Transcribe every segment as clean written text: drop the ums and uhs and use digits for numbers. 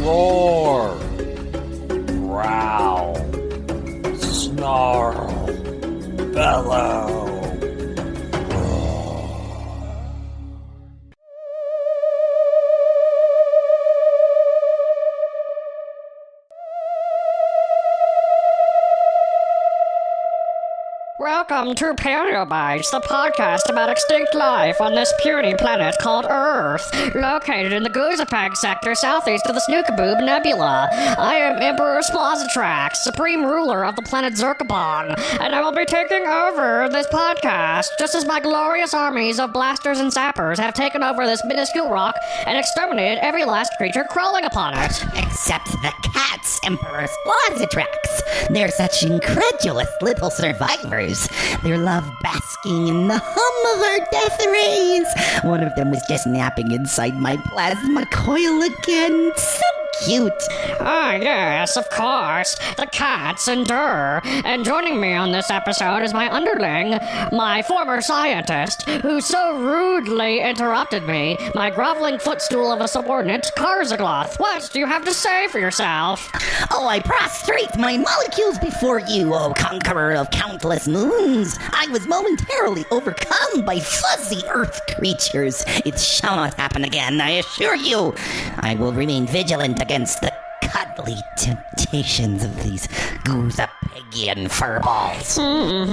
Roar. Growl. Snarl. Bellow. Welcome to Paleobites, the podcast about extinct life on this puny planet called Earth, located in the Goozapeg Sector southeast of the Zurkabong Nebula. I am Emperor Splozzitrox, supreme ruler of the Planet Zurkabong, and I will be taking over this podcast, just as my glorious armies of blasters and sappers have taken over this minuscule rock and exterminated every last creature crawling upon it. Except the cats, Emperor Splozzitrax. They're such incredulous little survivors. Their love basking in the hum of our death rays. One of them was just napping inside my plasma coil again. So cute. Ah, yes, of course. The cats endure. And joining me on this episode is my underling, my former scientist, who so rudely interrupted me, my groveling footstool of a subordinate, Karzagloth. What do you have to say for yourself? Oh, I prostrate my molecules before you, oh conqueror of countless moons. I was momentarily overcome by fuzzy earth creatures. It shall not happen again, I assure you. I will remain vigilant against the cuddly temptations of these Goozapegian furballs.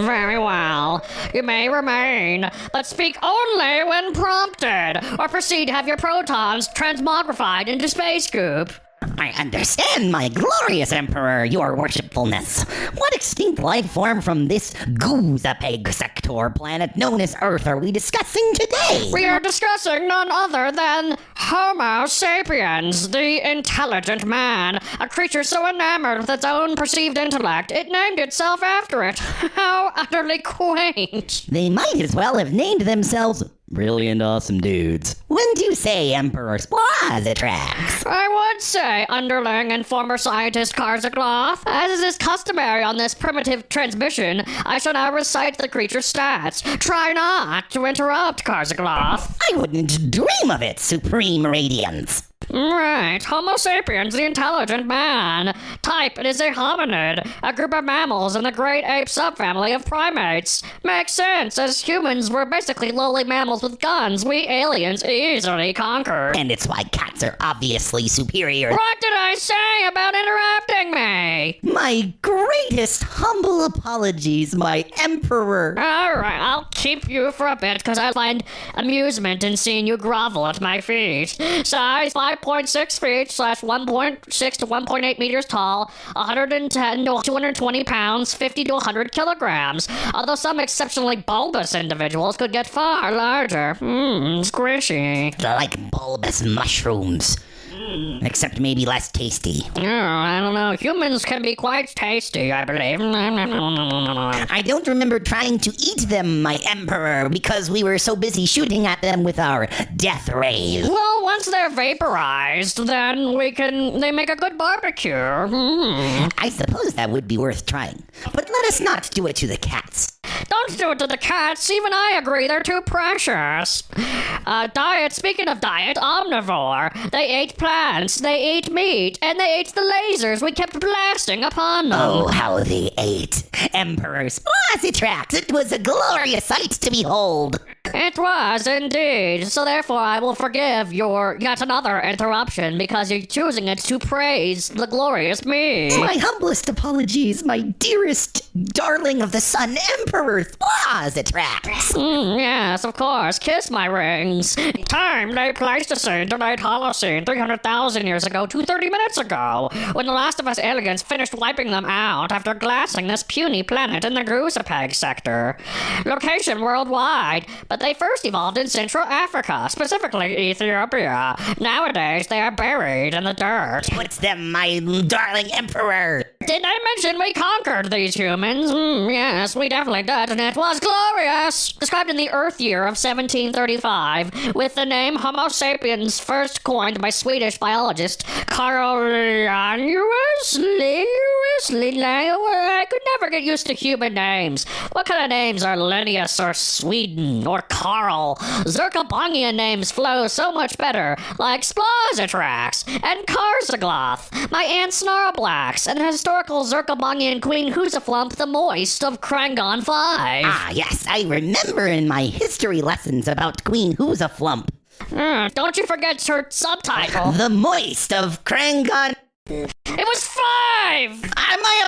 Very well. You may remain, but speak only when prompted, or proceed to have your protons transmogrified into space goop. I understand, my glorious Emperor, your worshipfulness. What extinct life form from this Goozapeg Sector planet known as Earth are we discussing today? We are discussing none other than Homo sapiens, the intelligent man, a creature so enamored with its own perceived intellect, it named itself after it. How utterly quaint. They might as well have named themselves Brilliant Awesome Dudes. When do you say, Emperor Splozzitrax? I would say, underling and former scientist Karzagloth. As is customary on this primitive transmission, I shall now recite the creature's stats. Try not to interrupt, Karzagloth. I wouldn't dream of it, Supreme Radiance. Right. Homo sapiens, the intelligent man. Type, it is a hominid, a group of mammals in the great ape subfamily of primates. Makes sense, as humans were basically lowly mammals with guns we aliens easily conquered. And it's why cats are obviously superior. What did I say about interrupting me? My greatest humble apologies, my Emperor. Alright, I'll keep you for a bit, because I find amusement in seeing you grovel at my feet. Size 5.6 feet / 1.6 to 1.8 meters tall, 110 to 220 pounds, 50 to 100 kilograms. Although some exceptionally bulbous individuals could get far larger. Squishy. Like bulbous mushrooms. Except maybe less tasty. Oh, I don't know. Humans can be quite tasty, I believe. I don't remember trying to eat them, my Emperor, because we were so busy shooting at them with our death rays. Well, once they're vaporized, then they make a good barbecue. I suppose that would be worth trying. But let us not do it to the cats. Don't do it to the cats. Even I agree they're too precious. Diet, speaking of diet, omnivore. They ate plants, they ate meat, and they ate the lasers we kept blasting upon them. Oh, how they ate. Emperor Splozzitrax, it was a glorious sight to behold. It was, indeed. So therefore I will forgive your yet another interruption because you're choosing it to praise the glorious me. My humblest apologies, my dearest darling of the sun, Emperor Splozzitrax. Yes, of course. Kiss my rings. Time, Late Pleistocene to Late Holocene, 300,000 years ago to 30 minutes ago, when the last of us aliens finished wiping them out after glassing this puny planet in the Goozapeg Sector. Location worldwide, but they first evolved in Central Africa, specifically Ethiopia. Nowadays, they are buried in the dirt. What's them, my darling Emperor? Did I mention we conquered these humans? Yes, we definitely did, and it was glorious. Described in the Earth year of 1735, with the name Homo sapiens first coined by Swedish biologist Carl Linnaeus. I could never get used to human names. What kind of names are Linnaeus or Sweden or Carl? Zurkabongian names flow so much better, like Splozzitrax and Karzagloth, my Aunt Snarlblax, and the historical Zurkabongian Queen Hoozaflump the Moist of Krangon 5. Ah, yes, I remember in my history lessons about Queen Hoozaflump. Don't you forget her subtitle. The Moist of Krangon. It was 5! My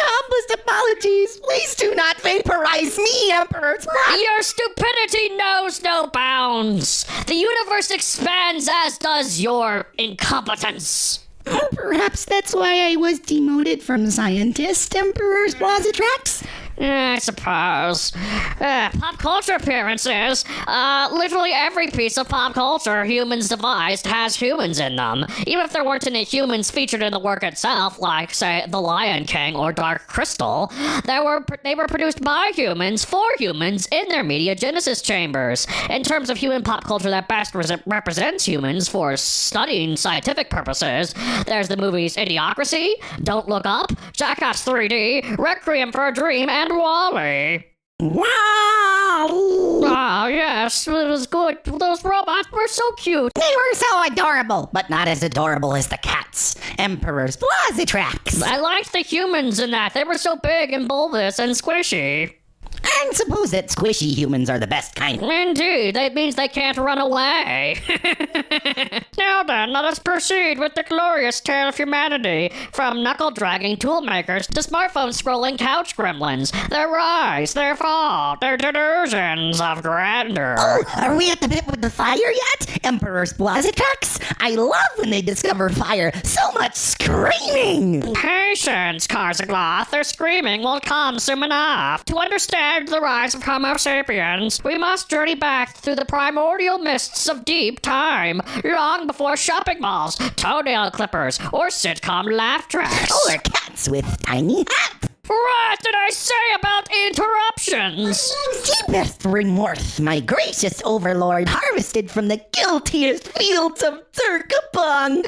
humblest apologies. Please do not vaporize me, Emperor Splozzitrax. Your stupidity knows no bounds. The universe expands as does your incompetence. Perhaps that's why I was demoted from scientist, Emperor Splozzitrax. I suppose. Pop culture appearances. Literally every piece of pop culture humans devised has humans in them. Even if there weren't any humans featured in the work itself, like, say, The Lion King or Dark Crystal, they were produced by humans for humans in their media genesis chambers. In terms of human pop culture that best represents humans for studying scientific purposes, there's the movies Idiocracy, Don't Look Up, Jackass 3D, Requiem for a Dream, and WALL-E. Wow! Oh, yes, it was good. Those robots were so cute. They were so adorable, but not as adorable as the cats. Emperor Splozzitrax. I liked the humans in that. They were so big and bulbous and squishy. And suppose that squishy humans are the best kind. Indeed, that means they can't run away. Now then, let us proceed with the glorious tale of humanity. From knuckle-dragging toolmakers to smartphone-scrolling couch gremlins. Their rise, their fall, their delusions of grandeur. Oh, are we at the bit with the fire yet, Emperor Splozzitrax? I love when they discover fire. So much screaming. Patience, Karzagloth. Their screaming will come soon enough. To understand the rise of Homo sapiens, we must journey back through the primordial mists of deep time, long before shopping malls, toenail clippers, or sitcom laugh tracks. Or cats with tiny hats. What did I say about interruptions? Deepest remorse, my gracious overlord, harvested from the guiltiest fields of Zurkabong.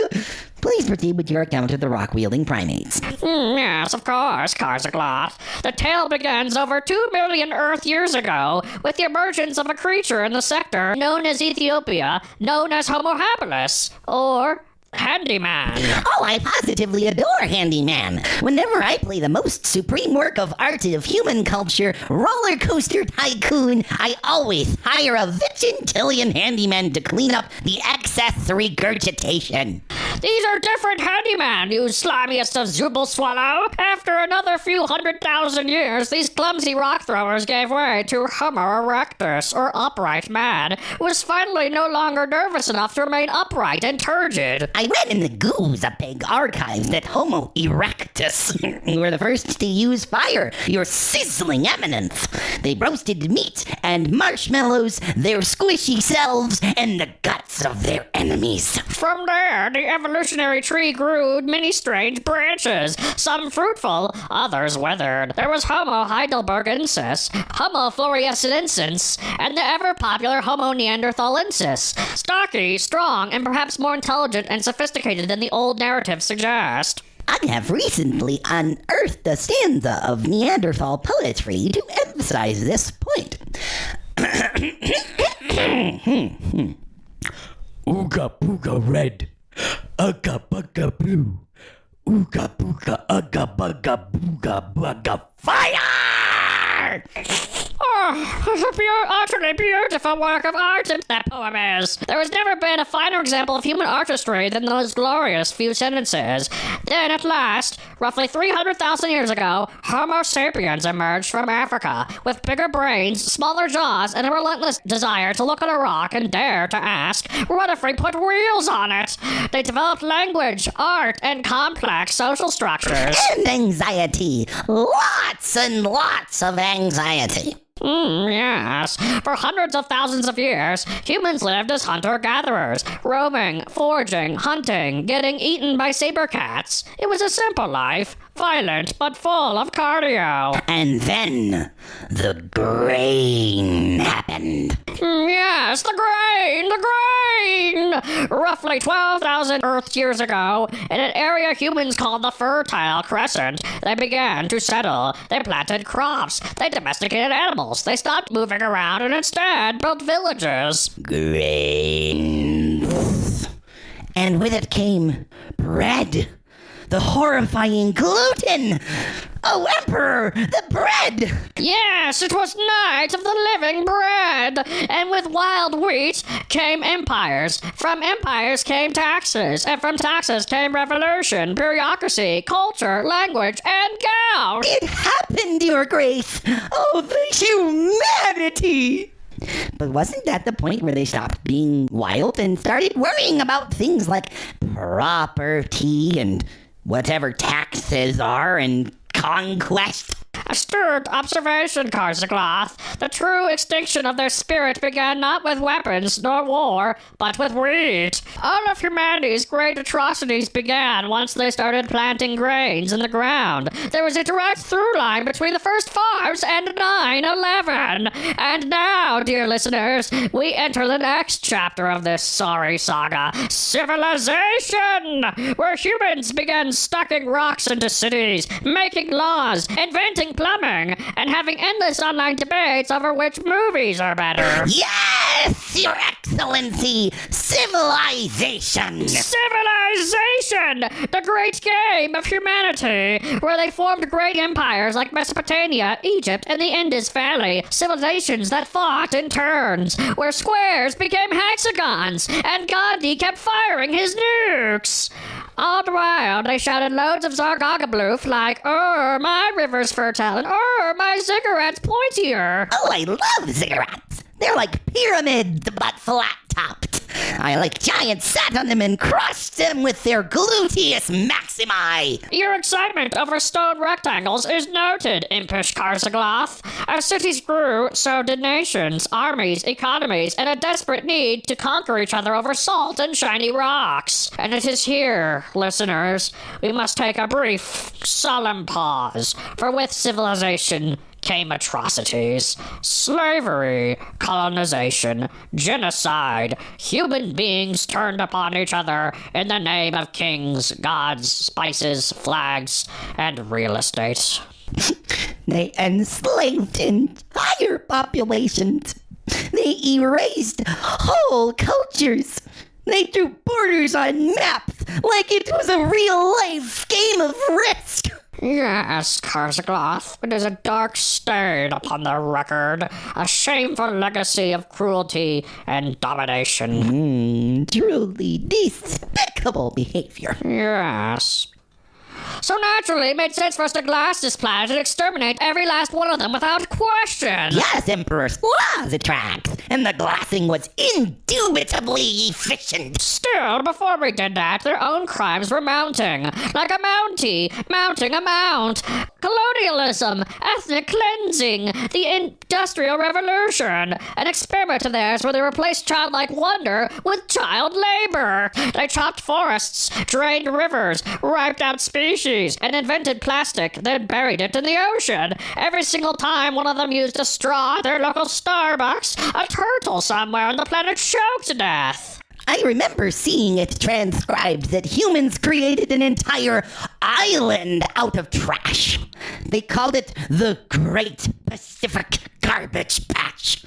Please proceed with your account of the rock-wielding primates. Yes, of course, Karzagloth. The tale begins over 2 million Earth years ago with the emergence of a creature in the sector known as Ethiopia, known as Homo habilis, or Handyman. Oh, I positively adore Handyman. Whenever I play the most supreme work of art of human culture, Roller Coaster Tycoon, I always hire a Vigintillion handyman to clean up the excess regurgitation. These are different handyman, you slimiest of Zubul Swallow. After another few 100,000 years, these clumsy rock throwers gave way to Homo erectus, or upright man, who was finally no longer nervous enough to remain upright and turgid. I read in the Goozapeg archives that Homo erectus were the first to use fire, your sizzling eminence. They roasted meat and marshmallows, their squishy selves, and the guts of their enemies. From there, the evolutionary tree grew many strange branches, some fruitful, others withered. There was Homo heidelbergensis, Homo floresiensis, and the ever-popular Homo neanderthalensis. Stocky, strong, and perhaps more intelligent and sophisticated than the old narratives suggest. I have recently unearthed a stanza of Neanderthal poetry to emphasize this point. Ooga booga red, ugga bugga blue, ooga booga ugga bugga booga bugga fire! Oh, utterly beautiful work of art that poem is. There has never been a finer example of human artistry than those glorious few sentences. Then, at last, roughly 300,000 years ago, Homo sapiens emerged from Africa, with bigger brains, smaller jaws, and a relentless desire to look at a rock and dare to ask, what if we put wheels on it? They developed language, art, and complex social structures. And anxiety. Lots and lots of anxiety. Yes. For hundreds of thousands of years, humans lived as hunter-gatherers, roaming, foraging, hunting, getting eaten by saber cats. It was a simple life, violent but full of cardio. And then the grain happened. Yes, the grain! Roughly 12,000 Earth years ago, in an area humans called the Fertile Crescent, they began to settle. They planted crops. They domesticated animals. They stopped moving around and instead built villages. Grain. And with it came bread. The horrifying gluten! Oh, Emperor, the bread! Yes, it was night of the living bread! And with wild wheat came empires. From empires came taxes. And from taxes came revolution, bureaucracy, culture, language, and gout! It happened, Your Grace! Oh, the humanity! But wasn't that the point where they stopped being wild and started worrying about things like property and whatever taxes are and conquest? Astute observation, Karzagloth. The true extinction of their spirit began not with weapons nor war, but with wheat. All of humanity's great atrocities began once they started planting grains in the ground. There was a direct through line between the first farms and 9/11. And now, dear listeners, we enter the next chapter of this sorry saga, civilization, where humans began stacking rocks into cities, making laws, inventing plumbing, and having endless online debates over which movies are better. Yes, Your Excellency! Civilization! Civilization! The great game of humanity, where they formed great empires like Mesopotamia, Egypt, and the Indus Valley. Civilizations that fought in turns, where squares became hexagons, and Gandhi kept firing his nukes. All the while, they shouted loads of Zargagabluth like, my river's fertile, and my cigarette's pointier. Oh, I love cigarettes! They're like pyramids, but flat-topped. I like giants sat on them and crushed them with their gluteus maximi. Your excitement over stone rectangles is noted, impish Karzagloth. As cities grew, so did nations, armies, economies, and a desperate need to conquer each other over salt and shiny rocks. And it is here, listeners, we must take a brief, solemn pause, for with civilization came atrocities, slavery, colonization, genocide. Human beings turned upon each other in the name of kings, gods, spices, flags, and real estate. They enslaved entire populations. They erased whole cultures. They drew borders on maps like it was a real-life game of Risk. Yes, Karzagloth, it is a dark stain upon the record, a shameful legacy of cruelty and domination. Truly despicable behavior. Yes. So naturally, it made sense for us to glass this planet and exterminate every last one of them without question. Yes, Emperor Splozzitrox, and the glassing was indubitably efficient. Still, before we did that, their own crimes were mounting. Like a mountie, mounting a mount. Colonialism, ethnic cleansing, the Industrial Revolution. An experiment of theirs where they replaced childlike wonder with child labor. They chopped forests, drained rivers, wiped out species, and invented plastic, then buried it in the ocean. Every single time one of them used a straw at their local Starbucks, a turtle somewhere on the planet choked to death. I remember seeing it transcribed that humans created an entire island out of trash. They called it the Great Pacific Garbage Patch.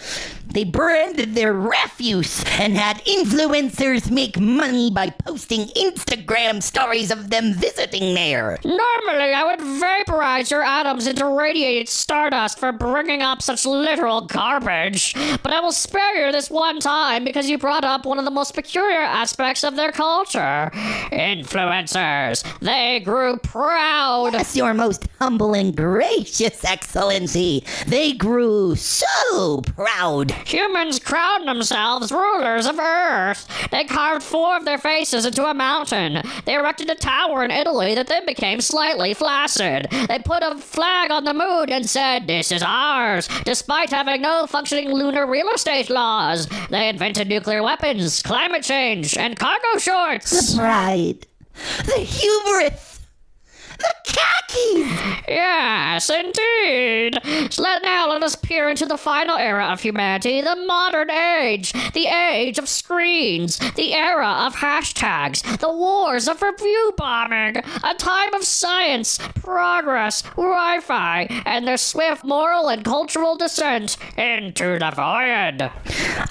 They branded their refuse and had influencers make money by posting Instagram stories of them visiting there. Normally, I would vaporize your atoms into radiated stardust for bringing up such literal garbage. But I will spare you this one time because you brought up one of the most peculiar aspects of their culture. Influencers. They grew proud. Yes, your most humble and gracious excellency. They grew so proud. Humans crowned themselves rulers of Earth. They carved 4 of their faces into a mountain. They erected a tower in Italy that then became slightly flaccid. They put a flag on the moon and said, "This is ours," despite having no functioning lunar real estate laws. They invented nuclear weapons, climate change, and cargo shorts. The pride. The hubris. The cat monkeys! Yes, indeed. So now let us peer into the final era of humanity, the modern age, the age of screens, the era of hashtags, the wars of review bombing, a time of science, progress, Wi-Fi, and their swift moral and cultural descent into the void.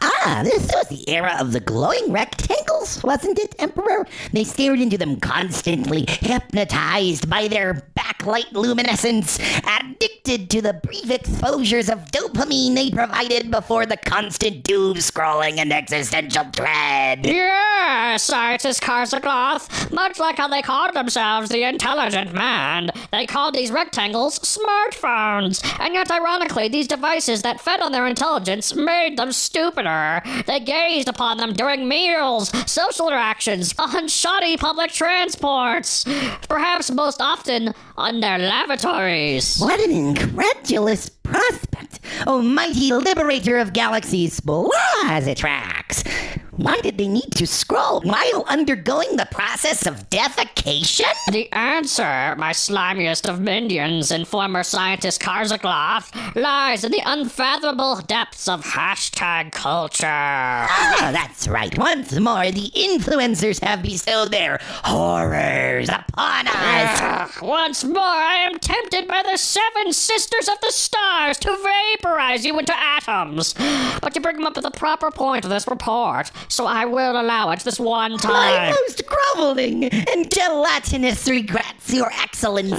Ah, this was the era of the glowing rectangles, wasn't it, Emperor? They stared into them constantly, hypnotized by their backlight luminescence, addicted to the brief exposures of dopamine they provided before the constant doom scrolling and existential dread. Yeah, scientist Karzagloth. Much like how they called themselves the intelligent man, they called these rectangles smartphones. And yet, ironically, these devices that fed on their intelligence made them stupider. They gazed upon them during meals, social interactions, on shoddy public transports, perhaps most often on their lavatories. What an incredulous prospect, O mighty liberator of galaxies, Splozzitrax. Why did they need to scroll while undergoing the process of defecation? The answer, my slimiest of minions and former scientist Karzagloth, lies in the unfathomable depths of hashtag culture. Ah, that's right. Once more, the influencers have bestowed their horrors upon us. Once more, I am tempted by the seven sisters of the stars to vaporize you into atoms. But you bring them up at the proper point of this report, so I will allow it this one My time. most groveling and gelatinous regrets, Your Excellency.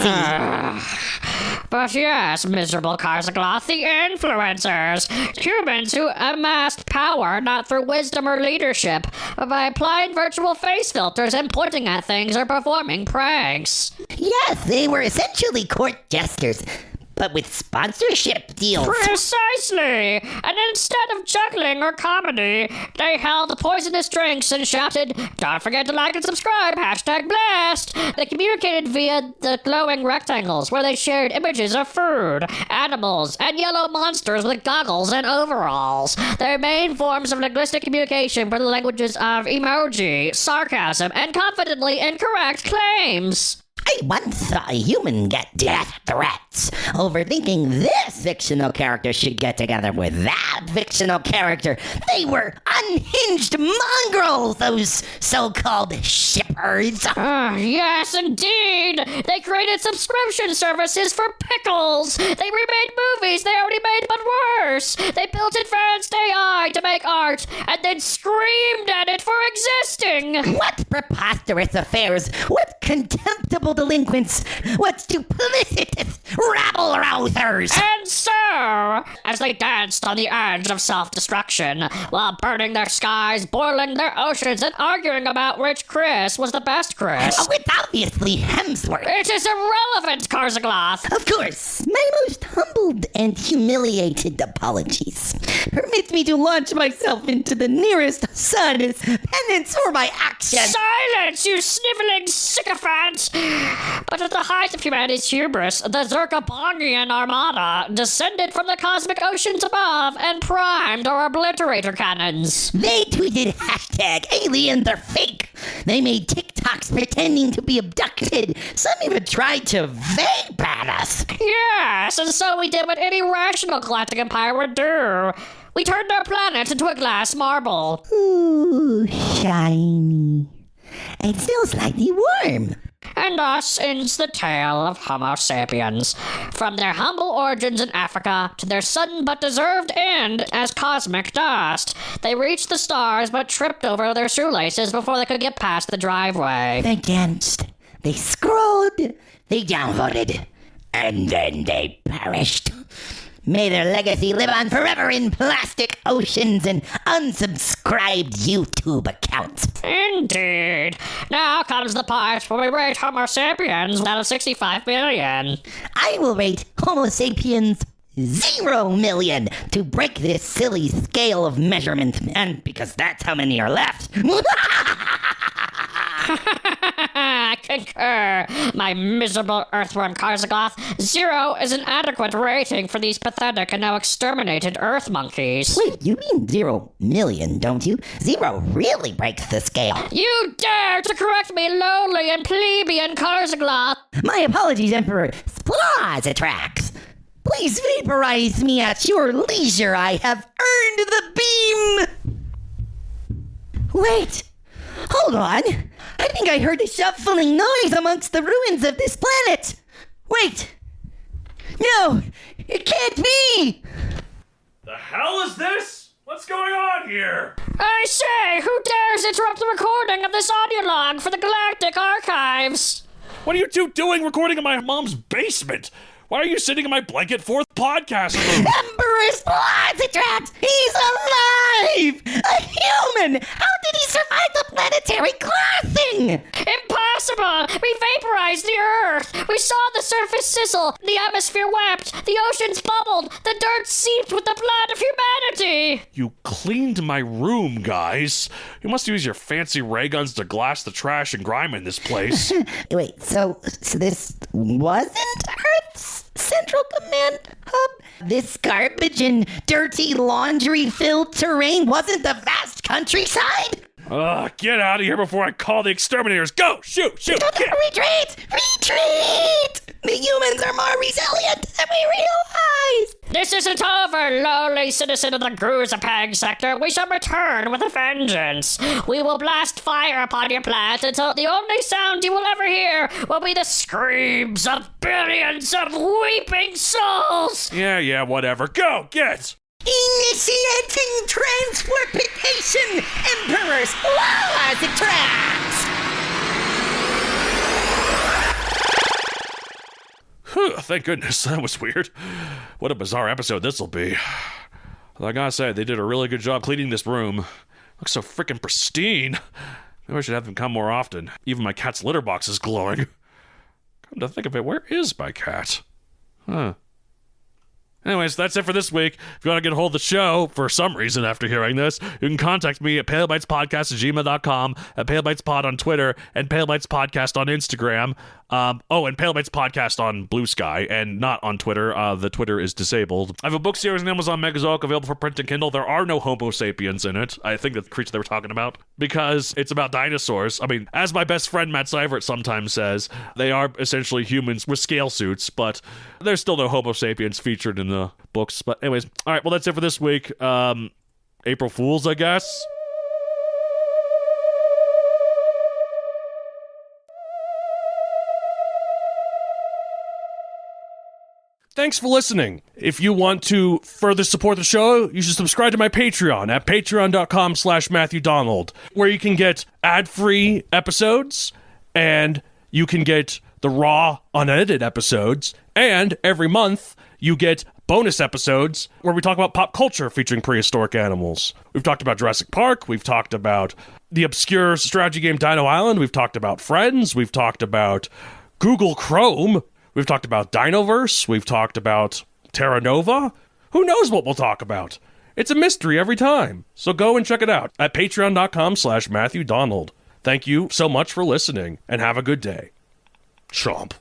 But yes, miserable Karzagloth, the influencers. Humans who amassed power not through wisdom or leadership, but by applying virtual face filters and pointing at things or performing pranks. Yes, they were essentially court jesters, but with sponsorship deals. Precisely! And instead of juggling or comedy, they held poisonous drinks and shouted, "Don't forget to like and subscribe, hashtag blessed!" They communicated via the glowing rectangles, where they shared images of food, animals, and yellow monsters with goggles and overalls. Their main forms of linguistic communication were the languages of emoji, sarcasm, and confidently incorrect claims. I once saw a human get death threats over thinking this fictional character should get together with that fictional character. They were unhinged mongrels, those so-called shippers. Yes, indeed! They created subscription services for pickles! They remade movies they already made, but worse! They built advanced AI to make art, and then screamed at it for existing! What preposterous affairs! What contemptible delinquents! What duplicitous rabble-rousers! And so, as they danced on the edge of self-destruction, while burning their skies, boiling their oceans, and arguing about which Chris was the best Chris. Oh, it's obviously Hemsworth. It is irrelevant, Karzagloth! Of course, my most humbled and humiliated apologies. Permit me to launch myself into the nearest sun as penance for my actions. Silence, you sniveling sycophant! But at the height of humanity's hubris, the Zurkabongian armada descended from the cosmic oceans above and primed our obliterator cannons. They tweeted hashtag aliens are fake. They made TikToks pretending to be abducted. Some even tried to vape at us. Yes, and so we did what any rational galactic empire would do. We turned our planet into a glass marble. Ooh, shiny. And still slightly warm. And thus ends the tale of Homo sapiens. From their humble origins in Africa to their sudden but deserved end as cosmic dust, they reached the stars but tripped over their shoelaces before they could get past the driveway. They danced, they scrolled, they downvoted, and then they perished. May their legacy live on forever in plastic oceans and unsubscribed YouTube accounts. Indeed. Now comes the part where we rate Homo sapiens out of 65 million. I will rate Homo sapiens 0 million to break this silly scale of measurement, and because that's how many are left. concur, my miserable earthworm Karzagloth. 0 is an adequate rating for these pathetic and now exterminated earth monkeys. Wait, you mean 0 million, don't you? 0 really breaks the scale. You dare to correct me, lowly and plebeian Karzagloth! My apologies, Emperor Splozzitrax. Please vaporize me at your leisure. I have earned the beam. Wait, hold on. I think I heard a shuffling noise amongst the ruins of this planet. Wait. No, it can't be. The hell is this? What's going on here? I say, who dares interrupt the recording of this audio log for the Galactic Archives? What are you two doing recording in my mom's basement? Why are you sitting in my blanket fourth podcast room? Emperor Splozzitrax! He's alive! A human! How did he survive the planetary crossing? Impossible! We vaporized the Earth! We saw the surface sizzle, the atmosphere wept, the oceans bubbled, the dirt seeped with the blood of humanity! You cleaned my room, guys. You must use your fancy ray guns to glass the trash and grime in this place. Wait, so this wasn't Earth's Central Command Hub? This garbage and dirty laundry-filled terrain wasn't the vast countryside? Get out of here before I call the exterminators. Go! Shoot! Get! Retreat! Retreat! The humans are more resilient than we realize! This isn't over, lowly citizen of the Goozapeg Sector. We shall return with a vengeance. We will blast fire upon your planet until the only sound you will ever hear will be the screams of billions of weeping souls! Yeah, whatever. Go! Get! Initiating transportation, Emperor Splozzitrax! Whew, thank goodness. That was weird. What a bizarre episode this'll be. I gotta say, they did a really good job cleaning this room. Looks so freaking pristine. Maybe I should have them come more often. Even my cat's litter box is glowing. Come to think of it, where is my cat? Huh. Anyways, that's it for this week. If you want to get a hold of the show for some reason after hearing this, you can contact me at palebytespodcast@gmail.com, at palebytespod on Twitter, and palebytespodcast on Instagram. And Palebytes Podcast on Blue Sky, and not on Twitter. The Twitter is disabled. I have a book series on Amazon Megazoic available for print and Kindle. There are no Homo sapiens in it. I think that's the creature they were talking about, because it's about dinosaurs. I mean, as my best friend Matt Seivert sometimes says, they are essentially humans with scale suits, but there's still no Homo sapiens featured in the books. But anyways, all right, well, that's it for this week. April Fools, I guess. Thanks for listening. If you want to further support the show, you should subscribe to my Patreon at patreon.com/MatthewDonald, where you can get ad-free episodes, and you can get the raw, unedited episodes, and every month you get bonus episodes where we talk about pop culture featuring prehistoric animals. We've talked about Jurassic Park, we've talked about the obscure strategy game Dino Island, we've talked about Friends, we've talked about Google Chrome, we've talked about Dinoverse, we've talked about Terra Nova. Who knows what we'll talk about? It's a mystery every time. So go and check it out at patreon.com/MatthewDonald. Thank you so much for listening, and have a good day. Chomp.